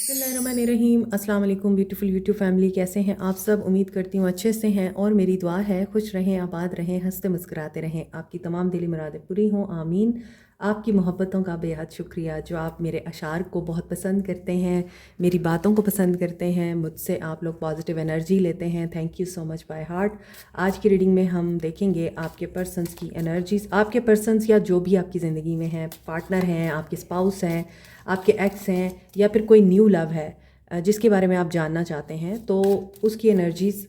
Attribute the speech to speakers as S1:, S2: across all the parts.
S1: बिस्मिल्लाहिर्रहमानिर्रहीम। अस्सलाम वालेकुम ब्यूटीफुल यूट्यूब फैमिली, कैसे हैं आप सब? उम्मीद करती हूँ अच्छे से हैं और मेरी दुआ है खुश रहें, आबाद रहें, हंसते मुस्कुराते रहें, आपकी तमाम दिली मुरादें पूरी हों, आमीन। आपकी मोहब्बतों का बेहद शुक्रिया जो आप मेरे अशार को बहुत पसंद करते हैं, मेरी बातों को पसंद करते हैं, मुझसे आप लोग पॉजिटिव एनर्जी लेते हैं। Thank you so much by heart. आज की रीडिंग में हम देखेंगे आपके पर्सन्स की एनर्जीज, आपके पर्सन्स या जो भी आपकी ज़िंदगी में हैं, पार्टनर हैं, आपके स्पाउस हैं, आपके एक्स हैं, या फिर कोई न्यू लव है जिसके बारे में आप जानना चाहते हैं, तो उसकी एनर्जीज़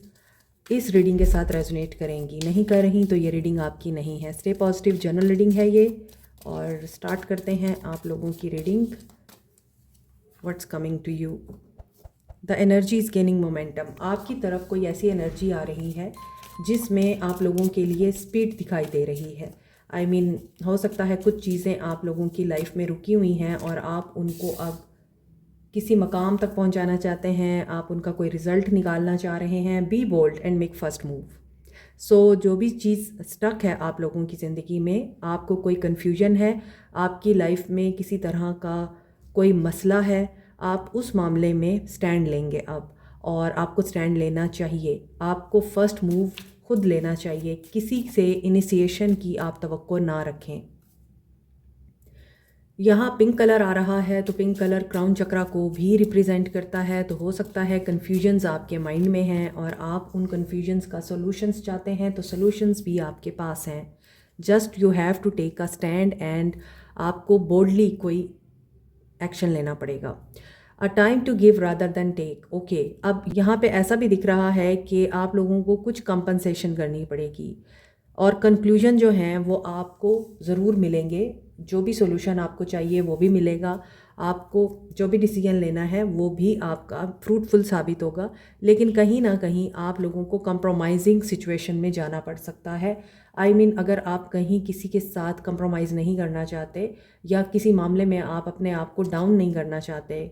S1: इस रीडिंग के साथ रेजोनेट करेंगी। नहीं कर रही तो ये रीडिंग आपकी नहीं है। स्टे पॉजिटिव जनरल रीडिंग है ये, और स्टार्ट करते हैं आप लोगों की reading. What's coming to you? The energy is gaining momentum. आपकी तरफ कोई ऐसी एनर्जी आ रही है जिसमें आप लोगों के लिए स्पीड दिखाई दे रही है। आई मीन हो सकता है कुछ चीज़ें आप लोगों की लाइफ में रुकी हुई हैं और आप उनको अब किसी मकाम तक पहुंचाना चाहते हैं, आप उनका कोई रिज़ल्ट निकालना चाह रहे हैं। Be bold and make first move. So जो भी चीज़ स्टक है आप लोगों की ज़िंदगी में, आपको कोई कन्फ्यूजन है, आपकी लाइफ में किसी तरह का कोई मसला है, आप उस मामले में स्टैंड लेंगे अब, और आपको स्टैंड लेना चाहिए। आपको फ़र्स्ट मूव खुद लेना चाहिए, किसी से इनिशिएशन की आप तवक्को ना रखें। यहाँ पिंक कलर आ रहा है तो पिंक कलर क्राउन चक्रा को भी रिप्रेजेंट करता है। तो हो सकता है कन्फ्यूजन्स आपके माइंड में हैं और आप उन कन्फ्यूजन्स का सॉल्यूशंस चाहते हैं, तो सॉल्यूशंस भी आपके पास हैं। Just you have to take a stand and आपको बोल्डली कोई एक्शन लेना पड़ेगा। A time to give rather than take. Okay, अब यहाँ पे ऐसा भी दिख रहा है कि आप लोगों को कुछ कंपनसेशन करनी पड़ेगी, और कंक्लूजन जो हैं वो आपको ज़रूर मिलेंगे। जो भी सोल्यूशन आपको चाहिए वो भी मिलेगा, आपको जो भी डिसीजन लेना है वो भी आपका फ्रूटफुल साबित होगा। लेकिन कहीं ना कहीं आप लोगों को कंप्रोमाइजिंग सिचुएशन में जाना पड़ सकता है। आई मीन अगर आप कहीं किसी के साथ कंप्रोमाइज़ नहीं करना चाहते, या किसी मामले में आप अपने आप को डाउन नहीं करना चाहते,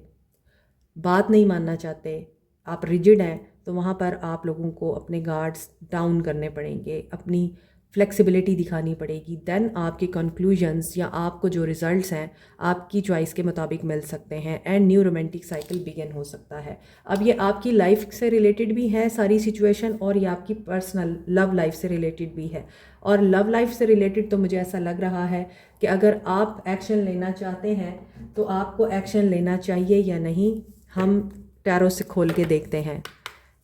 S1: बात नहीं मानना चाहते, आप रिजिड हैं, तो वहाँ पर आप लोगों को अपने गार्ड्स डाउन करने पड़ेंगे, अपनी फ्लेक्सिबिलिटी दिखानी पड़ेगी। देन आपके कंक्लूजन्स या आपको जो रिजल्ट्स हैं आपकी चॉइस के मुताबिक मिल सकते हैं, and new romantic cycle begin हो सकता है। अब ये आपकी लाइफ से रिलेटेड भी है सारी सिचुएशन, और ये आपकी पर्सनल लव लाइफ से रिलेटेड भी है। और लव लाइफ से रिलेटेड तो मुझे ऐसा लग रहा है कि अगर आप एक्शन लेना चाहते हैं तो आपको एक्शन लेना चाहिए या नहीं, हम टैरो से खोल के देखते हैं,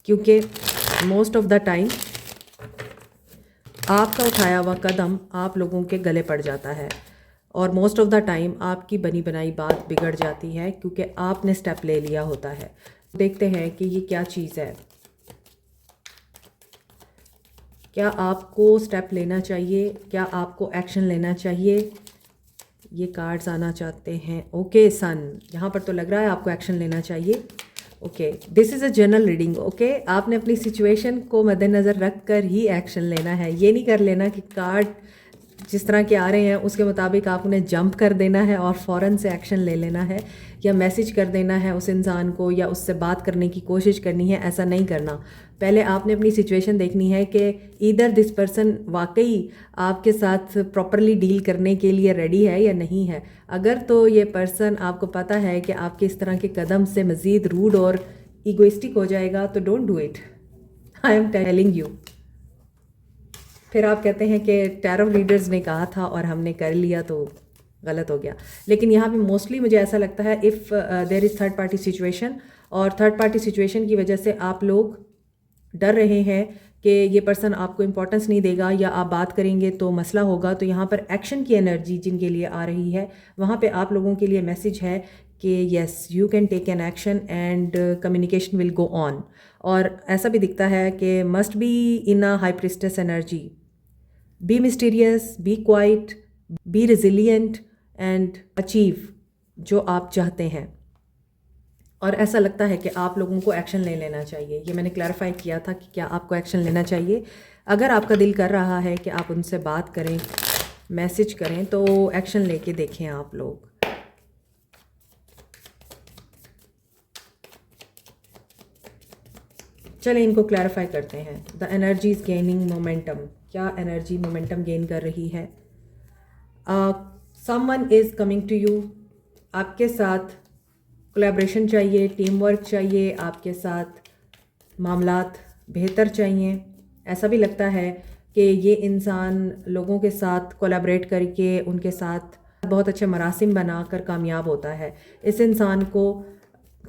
S1: क्योंकि मोस्ट ऑफ द टाइम आपका उठाया हुआ कदम आप लोगों के गले पड़ जाता है, और मोस्ट ऑफ द टाइम आपकी बनी बनाई बात बिगड़ जाती है क्योंकि आपने स्टेप ले लिया होता है। देखते हैं कि ये क्या चीज़ है। क्या आपको स्टेप लेना चाहिए, क्या आपको एक्शन लेना चाहिए? ये कार्ड्स आना चाहते हैं। ओके सन, यहाँ पर तो लग रहा है आपको एक्शन लेना चाहिए। Okay, this is a general reading. Okay, आपने अपनी सिचुएशन को मद्देनज़र रख कर ही एक्शन लेना है। ये नहीं कर लेना कि कार्ड जिस तरह के आ रहे हैं उसके मुताबिक आप उन्हें जंप कर देना है और फ़ौरन से एक्शन ले लेना है, या मैसेज कर देना है उस इंसान को, या उससे बात करने की कोशिश करनी है। ऐसा नहीं करना। पहले आपने अपनी सिचुएशन देखनी है कि ईदर दिस पर्सन वाकई आपके साथ प्रॉपरली डील करने के लिए रेडी है या नहीं है। अगर तो ये पर्सन आपको पता है कि आपके इस तरह के कदम से मज़ीद रूड और ईगोइस्टिक हो जाएगा, तो don't do it, I am telling you. फिर आप कहते हैं कि टैरो रीडर्स ने कहा था और हमने कर लिया तो गलत हो गया। लेकिन यहाँ पे मोस्टली मुझे ऐसा लगता है if there is third party situation, और थर्ड पार्टी सिचुएशन की वजह से आप लोग डर रहे हैं कि ये पर्सन आपको इम्पोर्टेंस नहीं देगा, या आप बात करेंगे तो मसला होगा। तो यहाँ पर एक्शन की एनर्जी जिनके लिए आ रही है, वहाँ पे आप लोगों के लिए मैसेज है कि yes you can take an action and communication will go on. और ऐसा भी दिखता है कि must be in a high priestess energy. Be mysterious, be quiet, be resilient and achieve जो आप चाहते हैं। और ऐसा लगता है कि आप लोगों को एक्शन ले लेना चाहिए। ये मैंने क्लैरिफाई किया था कि क्या आपको एक्शन लेना चाहिए। अगर आपका दिल कर रहा है कि आप उनसे बात करें, मैसेज करें, तो एक्शन लेके देखें आप लोग। चलें इनको क्लैरिफाई करते हैं। The energy is gaining momentum. क्या एनर्जी मोमेंटम गेन कर रही है? Someone is coming to you. आपके साथ कोलैबोरेशन चाहिए, टीम वर्क चाहिए, आपके साथ मामलात बेहतर चाहिए। ऐसा भी लगता है कि ये इंसान लोगों के साथ कोलैबोरेट करके उनके साथ बहुत अच्छे मरासिम बनाकर कामयाब होता है। इस इंसान को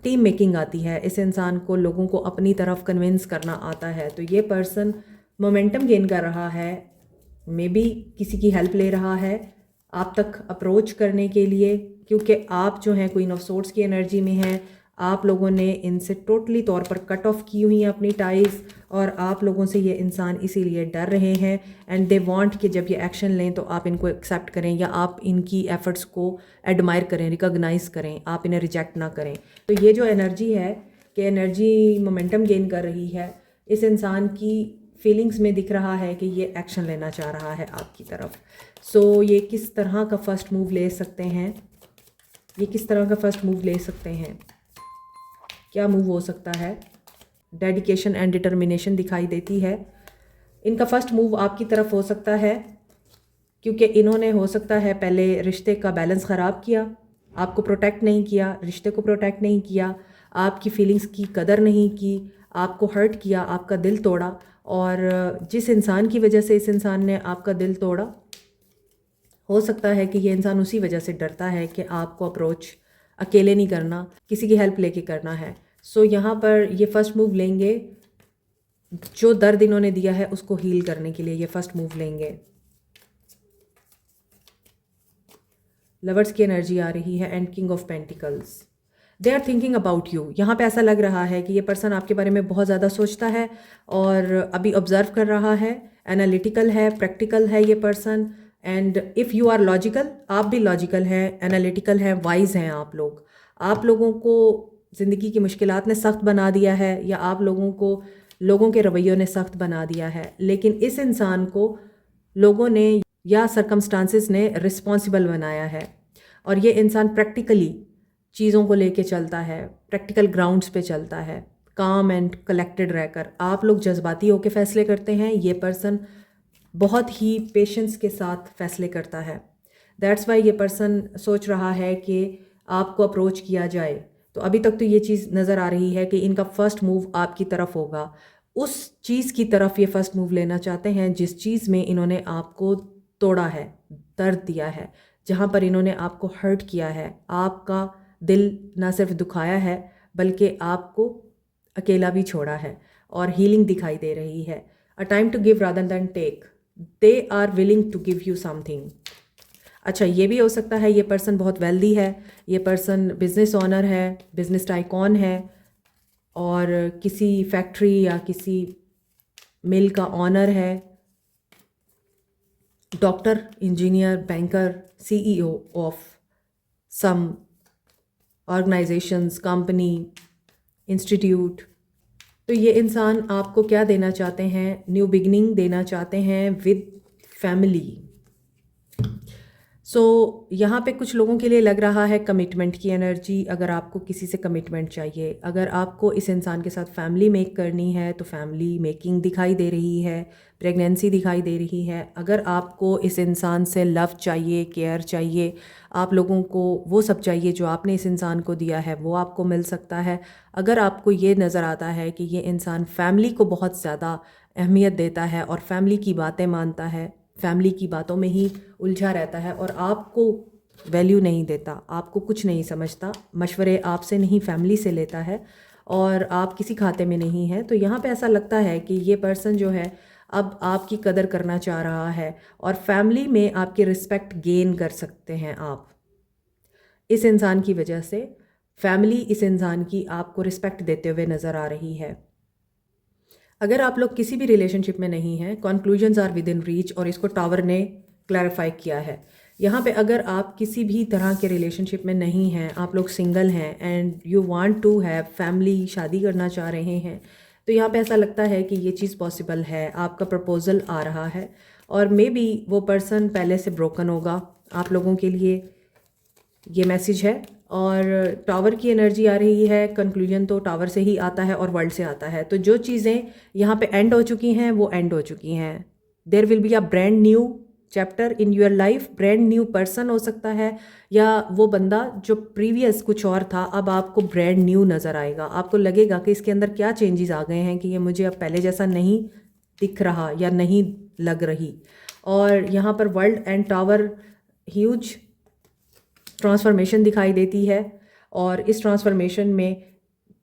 S1: टीम मेकिंग आती है, इस इंसान को लोगों को अपनी तरफ कन्विंस करना आता है। तो ये पर्सन मोमेंटम गेन कर रहा है, मे बी किसी की हेल्प ले रहा है आप तक अप्रोच करने के लिए, क्योंकि आप जो हैं क्वीन ऑफ सोर्ड्स की एनर्जी में हैं। आप लोगों ने इनसे टोटली तौर पर कट ऑफ की हुई हैं अपनी टाइज, और आप लोगों से ये इंसान इसीलिए डर रहे हैं एंड दे वांट कि जब ये एक्शन लें तो आप इनको एक्सेप्ट करें या आप इनकी एफर्ट्स को एडमायर करें, रिकॉग्नाइज करें, आप इन्हें रिजेक्ट ना करें। तो ये जो एनर्जी है कि एनर्जी मोमेंटम गेन कर रही है, इस इंसान की फीलिंग्स में दिख रहा है कि ये एक्शन लेना चाह रहा है आपकी तरफ। सो ये किस तरह का फ़र्स्ट मूव ले सकते हैं, ये किस तरह का फ़र्स्ट मूव ले सकते हैं, क्या मूव हो सकता है? डेडिकेशन एंड डिटर्मिनेशन दिखाई देती है। इनका फ़र्स्ट मूव आपकी तरफ हो सकता है क्योंकि इन्होंने हो सकता है पहले रिश्ते का बैलेंस ख़राब किया, आपको प्रोटेक्ट नहीं किया, रिश्ते को प्रोटेक्ट नहीं किया, आपकी फीलिंग्स की कदर नहीं की, आपको हर्ट किया, आपका दिल तोड़ा। और जिस इंसान की वजह से इस इंसान ने आपका दिल तोड़ा, हो सकता है कि ये इंसान उसी वजह से डरता है कि आपको अप्रोच अकेले नहीं करना, किसी की हेल्प लेके करना है। सो यहाँ पर ये फ़र्स्ट मूव लेंगे, जो दर्द इन्होंने दिया है उसको हील करने के लिए ये फ़र्स्ट मूव लेंगे। लवर्स की एनर्जी आ रही है and king of pentacles. They are thinking about you. यहाँ पे ऐसा लग रहा है कि ये पर्सन आपके बारे में बहुत ज़्यादा सोचता है और अभी ऑब्जर्व कर रहा है, एनालिटिकल है, प्रैक्टिकल है ये person. And if you are logical, आप भी लॉजिकल हैं, एनालिटिकल हैं, वाइज हैं आप लोग। आप लोगों को ज़िंदगी की मुश्किलात ने सख्त बना दिया है या आप लोगों को लोगों के रवैयों ने सख्त बना दिया है, लेकिन इस इंसान को लोगों ने या सर्कमस्टांसिस ने रिस्पॉन्सिबल बनाया है। और ये इंसान प्रैक्टिकली चीज़ों को लेके चलता है, प्रैक्टिकल ग्राउंड्स पे चलता है, काम एंड कलेक्टेड रहकर। आप लोग जज्बाती होकर फ़ैसले करते हैं, ये पर्सन बहुत ही पेशेंस के साथ फ़ैसले करता है। दैट्स वाई ये पर्सन सोच रहा है कि आपको अप्रोच किया जाए। तो अभी तक तो ये चीज़ नज़र आ रही है कि इनका फ़र्स्ट मूव आपकी तरफ होगा, उस चीज़ की तरफ ये फ़र्स्ट मूव लेना चाहते हैं जिस चीज़ में इन्होंने आपको तोड़ा है, दर्द दिया है, जहाँ पर इन्होंने आपको हर्ट किया है, आपका दिल ना सिर्फ दुखाया है बल्कि आपको अकेला भी छोड़ा है। और हीलिंग दिखाई दे रही है। A time to give rather than take, they are willing to give you something. अच्छा, ये भी हो सकता है ये पर्सन बहुत वेल्दी है, ये पर्सन बिजनेस ओनर है, बिजनेस टाइकॉन है और किसी फैक्ट्री या किसी मिल का ऑनर है, doctor, engineer, banker, CEO of some organisations, company, institute. तो ये इंसान आपको क्या देना चाहते हैं? न्यू बिगनिंग देना चाहते हैं विद फैमिली। सो यहाँ पे कुछ लोगों के लिए लग रहा है कमिटमेंट की एनर्जी। अगर आपको किसी से कमिटमेंट चाहिए, अगर आपको इस इंसान के साथ फैमिली मेक करनी है तो फैमिली मेकिंग दिखाई दे रही है, प्रेगनेंसी दिखाई दे रही है। अगर आपको इस इंसान से लव चाहिए, केयर चाहिए, आप लोगों को वो सब चाहिए जो आपने इस इंसान को दिया है, वो आपको मिल सकता है। अगर आपको ये नज़र आता है कि ये इंसान फैमिली को बहुत ज़्यादा अहमियत देता है और फैमिली की बातें मानता है, फैमिली की बातों में ही उलझा रहता है और आपको वैल्यू नहीं देता, आपको कुछ नहीं समझता, मशवरे आपसे नहीं फैमिली से लेता है और आप किसी खाते में नहीं हैं, तो यहाँ पे ऐसा लगता है कि ये पर्सन जो है अब आपकी कदर करना चाह रहा है और फैमिली में आपकी रिस्पेक्ट गेन कर सकते हैं आप। इस इंसान की वजह से फैमिली इस इंसान की आपको रिस्पेक्ट देते हुए नज़र आ रही है। अगर आप लोग किसी भी रिलेशनशिप में नहीं हैं, conclusions are within reach, और इसको टावर ने क्लैरिफाई किया है। यहाँ पे अगर आप किसी भी तरह के रिलेशनशिप में नहीं हैं, आप लोग सिंगल हैं and you want to have family, शादी करना चाह रहे हैं, तो यहाँ पे ऐसा लगता है कि ये चीज़ पॉसिबल है। आपका प्रपोज़ल आ रहा है और मे बी वो पर्सन पहले से ब्रोकन होगा। आप लोगों के लिए ये मैसेज है। और टावर की एनर्जी आ रही है। कंक्लूजन तो टावर से ही आता है और वर्ल्ड से आता है। तो जो चीज़ें यहाँ पे एंड हो चुकी हैं वो एंड हो चुकी हैं। There will be a brand new chapter in your life, brand new person हो सकता है, या वो बंदा जो प्रीवियस कुछ और था अब आपको ब्रांड न्यू नज़र आएगा। आपको लगेगा कि इसके अंदर क्या चेंजेस आ गए हैं कि ये मुझे अब पहले जैसा नहीं दिख रहा या नहीं लग रही। और यहाँ पर world and tower huge transformation दिखाई देती है, और इस ट्रांसफॉर्मेशन में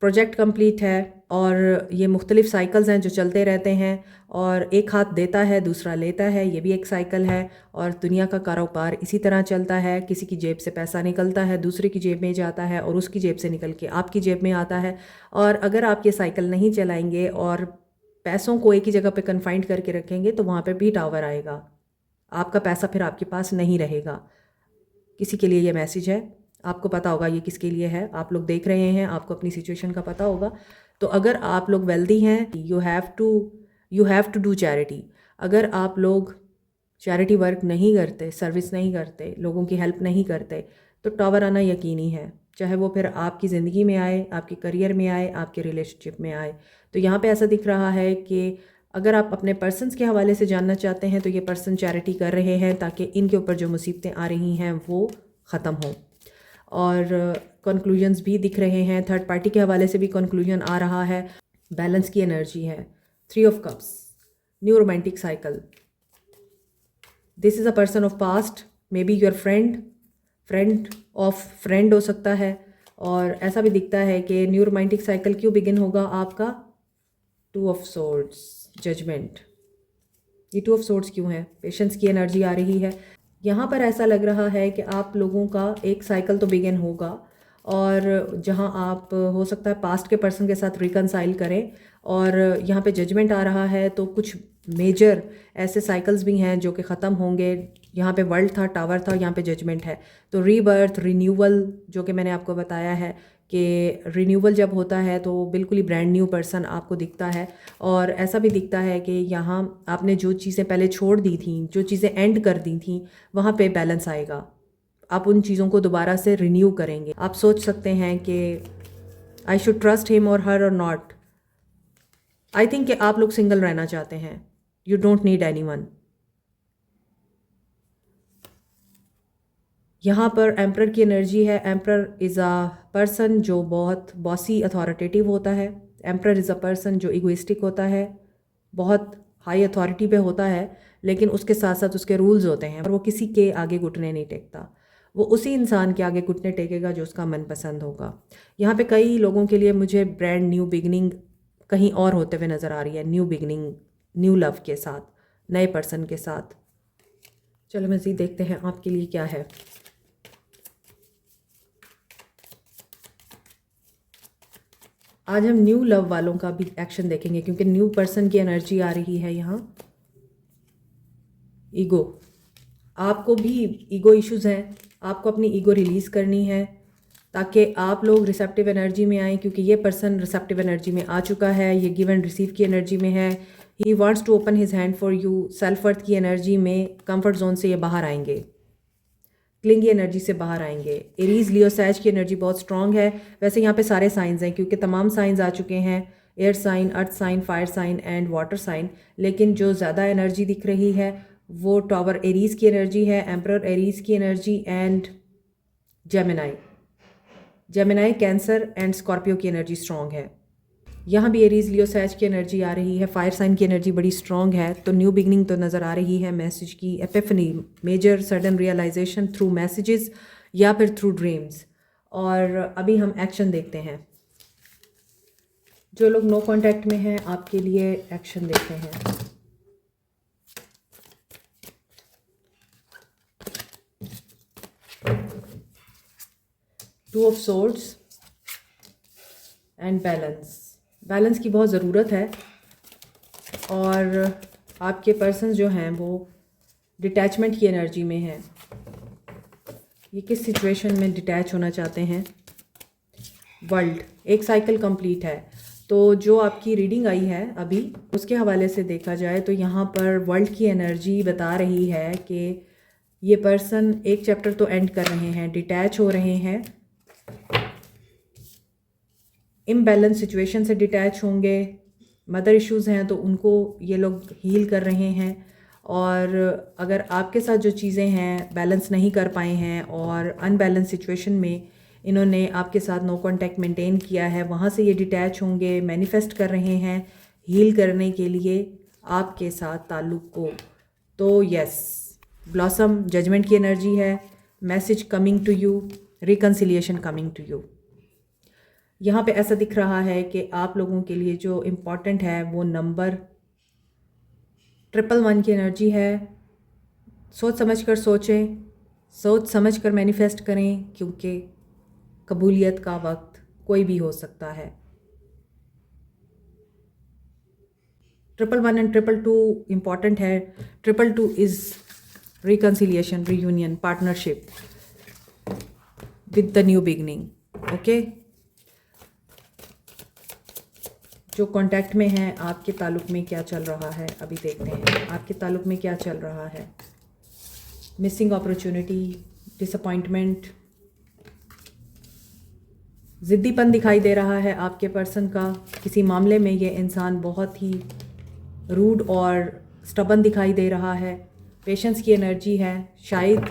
S1: प्रोजेक्ट कंप्लीट है, और ये मुख्तलिफ साइकिल्स हैं जो चलते रहते हैं, और एक हाथ देता है दूसरा लेता है, ये भी एक साइकिल है। और दुनिया का कारोबार इसी तरह चलता है, किसी की जेब से पैसा निकलता है, दूसरे की जेब में जाता है, और उसकी जेब से निकल के आपकी जेब में आता है। और अगर आप ये साइकिल नहीं चलाएंगे और पैसों को एक ही जगह पे कन्फाइंड करके रखेंगे तो वहाँ पे भी टावर आएगा, आपका पैसा फिर आपके पास नहीं रहेगा। किसी के लिए ये मैसेज है, आपको पता होगा ये किसके लिए है, आप लोग देख रहे हैं, आपको अपनी सिचुएशन का पता होगा। तो अगर आप लोग वेल्दी हैं, you have to do charity. अगर आप लोग चैरिटी वर्क नहीं करते, सर्विस नहीं करते, लोगों की हेल्प नहीं करते, तो टावर आना यकीनी है, चाहे वो फिर आपकी ज़िंदगी में आए, आपके करियर में आए, आपके रिलेशनशिप में आए। तो यहाँ पे ऐसा दिख रहा है कि अगर आप अपने पर्सनस के हवाले से जानना चाहते हैं तो ये पर्सन चैरिटी कर रहे हैं ताकि इनके ऊपर जो मुसीबतें आ रही हैं वो ख़त्म हों। और कंक्लूजन्स भी दिख रहे हैं, थर्ड पार्टी के हवाले से भी कंक्लूजन आ रहा है। बैलेंस की एनर्जी है, 3 of cups, new romantic cycle. This is a person of past, may be your friend of friend हो सकता है। और ऐसा भी दिखता है कि न्यू रोमांटिक साइकिल क्यों बिगिन होगा आपका, 2 ऑफ सोर्ड्स, जजमेंट। ये 2 ऑफ सोर्ड्स क्यों है, पेशेंस की एनर्जी आ रही है। यहाँ पर ऐसा लग रहा है कि आप लोगों का एक साइकिल तो बिगिन होगा, और जहाँ आप हो सकता है पास्ट के पर्सन के साथ रिकनसाइल करें, और यहाँ पे जजमेंट आ रहा है। तो कुछ मेजर ऐसे साइकिल्स भी हैं जो कि ख़त्म होंगे। यहाँ पे वर्ल्ड था, टावर था, यहाँ पे जजमेंट है। तो रीबर्थ, रिन्यूअल, जो कि मैंने आपको बताया है कि रिन्यूअल जब होता है तो बिल्कुल ही ब्रांड न्यू पर्सन आपको दिखता है। और ऐसा भी दिखता है कि यहाँ आपने जो चीज़ें पहले छोड़ दी थी, जो चीज़ें एंड कर दी थी, वहाँ पे बैलेंस आएगा। आप उन चीज़ों को दोबारा से रिन्यू करेंगे। आप सोच सकते हैं कि आई शुड ट्रस्ट हिम और हर और नॉट। आई थिंक कि आप लोग सिंगल रहना चाहते हैं, यू डोंट नीड एनीवन। यहाँ पर एम्परर की एनर्जी है। एम्परर इज़ अ पर्सन जो बहुत बॉसी अथॉरिटेटिव होता है। एम्परर इज़ अ पर्सन जो इगोइस्टिक होता है, बहुत हाई अथॉरिटी पे होता है, लेकिन उसके साथ साथ उसके रूल्स होते हैं, और वो किसी के आगे घुटने नहीं टेकता। वो उसी इंसान के आगे घुटने टेकेगा जो उसका मनपसंद होगा। यहाँ पे कई लोगों के लिए मुझे ब्रांड न्यू बिगनिंग कहीं और होते हुए नज़र आ रही है, न्यू बिगनिंग, न्यू लव के साथ, नए पर्सन के साथ। चलो मज़ीद देखते हैं आपके लिए क्या है। आज हम न्यू लव वालों का भी एक्शन देखेंगे, क्योंकि न्यू पर्सन की एनर्जी आ रही है यहाँ। ईगो, आपको भी ईगो इश्यूज हैं, आपको अपनी ईगो रिलीज़ करनी है ताकि आप लोग रिसेप्टिव एनर्जी में आएँ, क्योंकि ये पर्सन रिसेप्टिव एनर्जी में आ चुका है, ये गिव एंड रिसीव की एनर्जी में है। He wants to open his hand for you. Self worth की एनर्जी में, कंफर्ट जोन से ये बाहर आएंगे, क्लिंगी एनर्जी से बाहर आएंगे। एरीज, लियो, सैज की एनर्जी बहुत स्ट्रांग है। वैसे यहाँ पे सारे साइंस हैं, क्योंकि तमाम साइंस आ चुके हैं, air sign, earth sign, fire sign and water sign. लेकिन जो ज़्यादा एनर्जी दिख रही है वो टावर एरीज की एनर्जी है, एम्परर एरीज की energy, and Gemini, Cancer and Scorpio की एनर्जी स्ट्रांग है। यहाँ भी एरीज, लियो, सैज की एनर्जी आ रही है। फायर साइन की एनर्जी बड़ी स्ट्रांग है। तो न्यू बिगनिंग तो नज़र आ रही है, मैसेज की epiphany, major sudden realisation through messages या फिर थ्रू ड्रीम्स। और अभी हम एक्शन देखते हैं। जो लोग नो कांटेक्ट में हैं आपके लिए एक्शन देखते हैं। Two of swords and balance की बहुत ज़रूरत है। और आपके पर्सन जो हैं वो डिटैचमेंट की एनर्जी में हैं। ये किस सिचुएशन में डिटैच होना चाहते हैं। वर्ल्ड, एक साइकिल कंप्लीट है। तो जो आपकी रीडिंग आई है अभी, उसके हवाले से देखा जाए तो यहाँ पर वर्ल्ड की एनर्जी बता रही है कि ये पर्सन एक चैप्टर तो एंड कर रहे हैं, डिटैच हो रहे हैं, इम्बैलेंस सिचुएशन से डिटैच होंगे। मदर इश्यूज़ हैं तो उनको ये लोग हील कर रहे हैं। और अगर आपके साथ जो चीज़ें हैं बैलेंस नहीं कर पाए हैं और अनबैलेंस सिचुएशन में इन्होंने आपके साथ नो कांटेक्ट मेंटेन किया है, वहाँ से ये डिटैच होंगे, मैनिफेस्ट कर रहे हैं हील करने के लिए आपके साथ ताल्लुक़ को। तो यस, ब्लॉसम जजमेंट की एनर्जी है, message coming to you, reconciliation coming to you. यहाँ पे ऐसा दिख रहा है कि आप लोगों के लिए जो इम्पॉर्टेंट है वो नंबर 111 की एनर्जी है। सोच समझ कर सोचें, सोच समझ कर मैनिफेस्ट करें, क्योंकि कबूलियत का वक्त कोई भी हो सकता है। 111 एंड 222 इम्पॉर्टेंट है। 222 is reconciliation, reunion, partnership with the new beginning. Okay, जो कांटेक्ट में हैं आपके ताल्लुक़ में क्या चल रहा है अभी देखते हैं। आपके ताल्लुक़ में क्या चल रहा है? मिसिंग अपॉर्चुनिटी, डिसअपॉइंटमेंट, ज़िद्दीपन दिखाई दे रहा है आपके पर्सन का। किसी मामले में ये इंसान बहुत ही रूड और स्टबन दिखाई दे रहा है। पेशेंस की एनर्जी है। शायद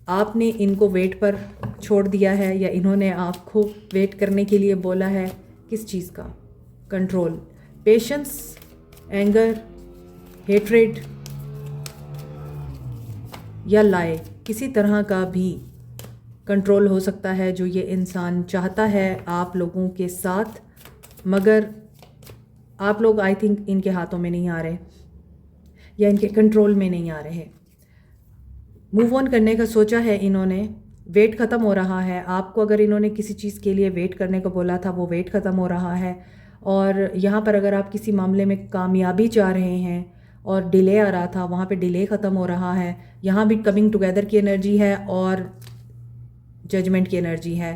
S1: आपने इनको वेट पर छोड़ दिया है या इन्होंने आपको वेट करने के लिए बोला है। किस चीज़ का? कंट्रोल, पेशेंस, एंगर, हेट्रेड या लाए, किसी तरह का भी कंट्रोल हो सकता है जो ये इंसान चाहता है आप लोगों के साथ, मगर आप लोग आई थिंक इनके हाथों में नहीं आ रहे या इनके कंट्रोल में नहीं आ रहे। मूव ऑन करने का सोचा है इन्होंने, वेट ख़त्म हो रहा है। आपको अगर इन्होंने किसी चीज़ के लिए वेट करने को बोला था वो वेट ख़त्म हो रहा है। और यहाँ पर अगर आप किसी मामले में कामयाबी चाह रहे हैं और डिले आ रहा था, वहाँ पे डिले ख़त्म हो रहा है। यहाँ भी कमिंग टुगेदर की एनर्जी है और जजमेंट की एनर्जी है।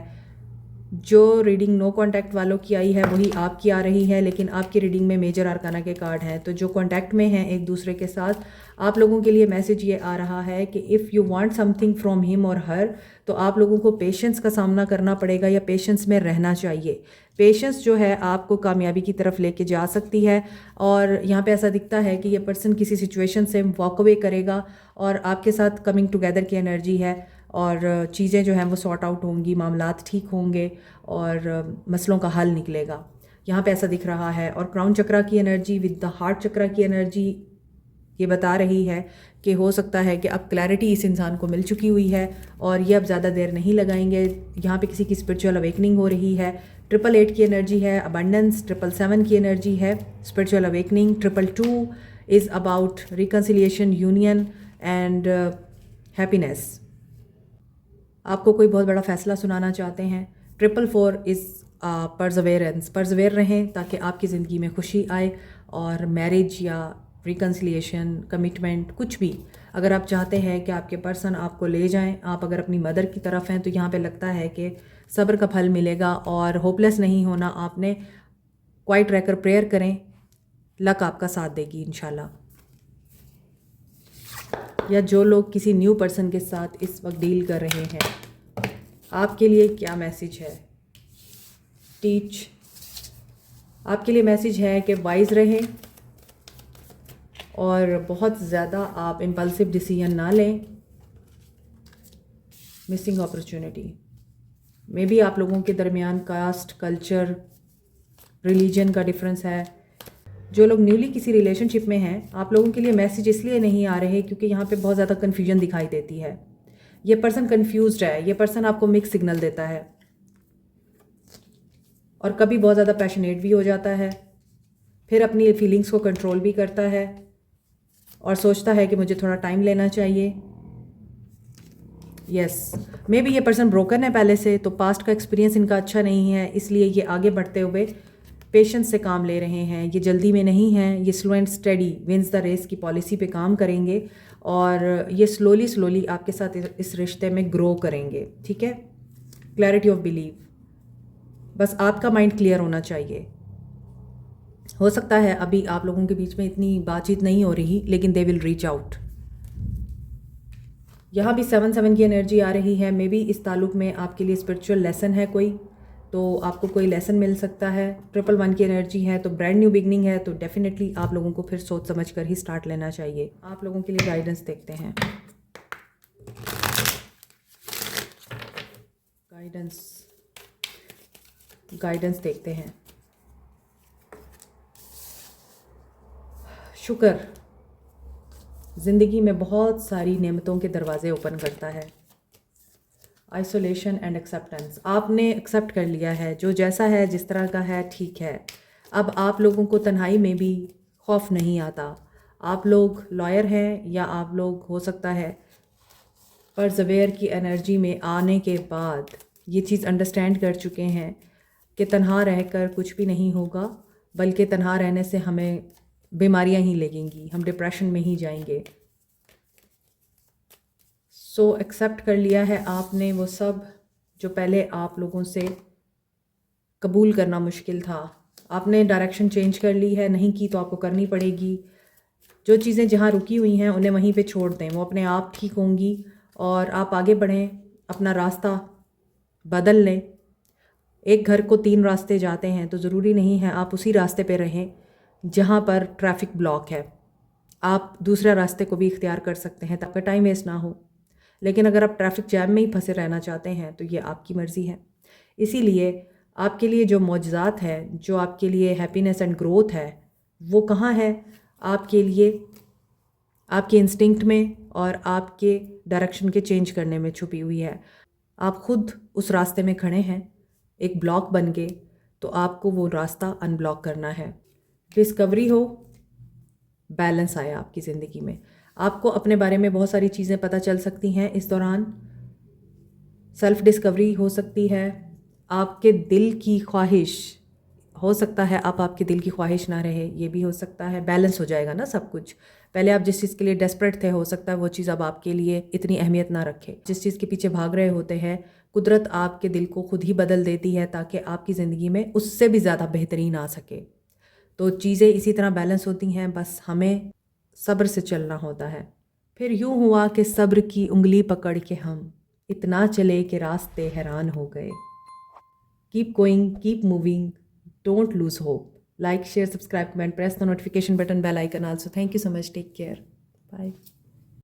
S1: जो रीडिंग नो कांटेक्ट वालों की आई है वही आपकी आ रही है, लेकिन आपकी रीडिंग में मेजर आर्काना के कार्ड हैं। तो जो कांटेक्ट में हैं एक दूसरे के साथ, आप लोगों के लिए मैसेज ये आ रहा है कि if you want something from him और हर, तो आप लोगों को पेशेंस का सामना करना पड़ेगा या पेशेंस में रहना चाहिए। पेशेंस जो है आपको कामयाबी की तरफ लेके जा सकती है। और यहाँ पे ऐसा दिखता है कि ये पर्सन किसी सिचुएशन से वॉक अवे करेगा और आपके साथ कमिंग टुगेदर की एनर्जी है और चीज़ें जो हैं वो सॉर्ट आउट होंगी, मामलात ठीक होंगे और मसलों का हल निकलेगा। यहाँ पे ऐसा दिख रहा है। और क्राउन चक्रा की एनर्जी विद द हार्ट चक्रा की एनर्जी ये बता रही है कि हो सकता है कि अब क्लैरिटी इस इंसान को मिल चुकी हुई है और ये अब ज़्यादा देर नहीं लगाएंगे। यहाँ पे किसी की स्पिरिचुअल अवेकनिंग हो रही है। 888 की एनर्जी है अबंडेंस, 777 की एनर्जी है spiritual awakening, 222 is about reconciliation, union and happiness. आपको कोई बहुत बड़ा फ़ैसला सुनाना चाहते हैं। 444 इज़ परजवेरेंस, परजवेर रहें ताकि आपकी ज़िंदगी में खुशी आए। और मैरिज या रिकन्सिलिएशन, कमिटमेंट, कुछ भी अगर आप चाहते हैं कि आपके पर्सन आपको ले जाएं, आप अगर अपनी मदर की तरफ हैं, तो यहाँ पे लगता है कि सब्र का फल मिलेगा और होपलेस नहीं होना आपने। क्वाइट रहकर प्रेयर करें, लक आपका साथ देगी इंशाल्लाह। या जो लोग किसी न्यू पर्सन के साथ इस वक्त डील कर रहे हैं, आपके लिए क्या मैसेज है? टीच, आपके लिए मैसेज है कि वाइज रहें और बहुत ज़्यादा आप इम्पल्सिव डिसीजन ना लें। मिसिंग अपॉर्चुनिटी, मे बी आप लोगों के दरमियान कास्ट, कल्चर, रिलीजन का डिफरेंस है। जो लोग न्यूली किसी रिलेशनशिप में हैं, आप लोगों के लिए मैसेज इसलिए नहीं आ रहे क्योंकि यहाँ पे बहुत ज़्यादा कन्फ्यूजन दिखाई देती है। ये पर्सन कन्फ्यूज्ड है, ये पर्सन आपको मिक्स सिग्नल देता है और कभी बहुत ज़्यादा पैशनेट भी हो जाता है, फिर अपनी फीलिंग्स को कंट्रोल भी करता है और सोचता है कि मुझे थोड़ा टाइम लेना चाहिए। यस, मे बी ये पर्सन ब्रोकन है पहले से, तो पास्ट का एक्सपीरियंस इनका अच्छा नहीं है, इसलिए ये आगे बढ़ते हुए पेशेंस से काम ले रहे हैं। ये जल्दी में नहीं हैं, ये slow and steady wins the race की पॉलिसी पे काम करेंगे और ये स्लोली स्लोली आपके साथ इस रिश्ते में ग्रो करेंगे। ठीक है, क्लैरिटी ऑफ बिलीव, बस आपका माइंड क्लियर होना चाहिए। हो सकता है अभी आप लोगों के बीच में इतनी बातचीत नहीं हो रही, लेकिन दे विल रीच आउट। यहाँ भी 7-7 की एनर्जी आ रही है। मे बी इस ताल्लुक़ में आपके लिए स्पिरिचुअल लेसन है कोई, तो आपको कोई लेसन मिल सकता है। 111 की एनर्जी है तो ब्रांड न्यू बिगनिंग है, तो डेफिनेटली आप लोगों को फिर सोच समझ कर ही स्टार्ट लेना चाहिए। आप लोगों के लिए गाइडेंस देखते हैं। गाइडेंस देखते हैं। शुक्र ज़िंदगी में बहुत सारी नेमतों के दरवाज़े ओपन करता है। आइसोलेशन एंड एक्सेप्टेंस, आपने एक्सेप्ट कर लिया है जो जैसा है, जिस तरह का है, ठीक है। अब आप लोगों को तन्हाई में भी खौफ नहीं आता। आप लोग लॉयर हैं या आप लोग हो सकता है परसवेयर की एनर्जी में आने के बाद ये चीज़ अंडरस्टैंड कर चुके हैं कि तन्हा रहकर कुछ भी नहीं होगा, बल्कि तन्हा रहने से हमें बीमारियां ही लगेंगी, हम डिप्रेशन में ही जाएंगे। सो एक्सेप्ट कर लिया है आपने वो सब जो पहले आप लोगों से कबूल करना मुश्किल था। आपने डायरेक्शन चेंज कर ली है, नहीं की तो आपको करनी पड़ेगी। जो चीज़ें जहाँ रुकी हुई हैं उन्हें वहीं पे छोड़ दें, वो अपने आप ठीक होंगी और आप आगे बढ़ें, अपना रास्ता बदल लें। एक घर को 3 रास्ते जाते हैं तो ज़रूरी नहीं है आप उसी रास्ते पे रहें जहाँ पर ट्रैफिक ब्लॉक है। आप दूसरे रास्ते को भी इख्तियार कर सकते हैं ताकि टाइम वेस्ट ना हो। लेकिन अगर आप ट्रैफिक जैम में ही फंसे रहना चाहते हैं तो ये आपकी मर्ज़ी है। इसीलिए आपके लिए जो मौजज़ात है, जो आपके लिए हैप्पीनेस एंड ग्रोथ है, वो कहाँ है? आपके लिए आपके इंस्टिंक्ट में और आपके डायरेक्शन के चेंज करने में छुपी हुई है। आप खुद उस रास्ते में खड़े हैं एक ब्लॉक बन के, तो आपको वो रास्ता अनब्लॉक करना है। डिस्कवरी हो, बैलेंस आया आपकी ज़िंदगी में। आपको अपने बारे में बहुत सारी चीज़ें पता चल सकती हैं इस दौरान। सेल्फ डिस्कवरी हो सकती है। आपके दिल की ख्वाहिश हो सकता है, आप आपके दिल की ख्वाहिश ना रहे, ये भी हो सकता है। बैलेंस हो जाएगा ना सब कुछ। पहले आप जिस चीज़ के लिए डेस्परेट थे, हो सकता है वो चीज़ अब आपके लिए इतनी अहमियत ना रखे। जिस चीज़ के पीछे भाग रहे होते हैं, कुदरत आपके दिल को खुद ही बदल देती है ताकि आपकी ज़िंदगी में उससे भी ज़्यादा बेहतरीन आ सके। तो चीज़ें इसी तरह बैलेंस होती हैं, बस हमें सब्र से चलना होता है। फिर यूँ हुआ कि सब्र की उंगली पकड़ के हम इतना चले कि रास्ते हैरान हो गए। Keep going, keep moving, don't lose hope. Like, share, subscribe, comment, press the notification button, bell icon also. Thank you so much. Take care. Bye.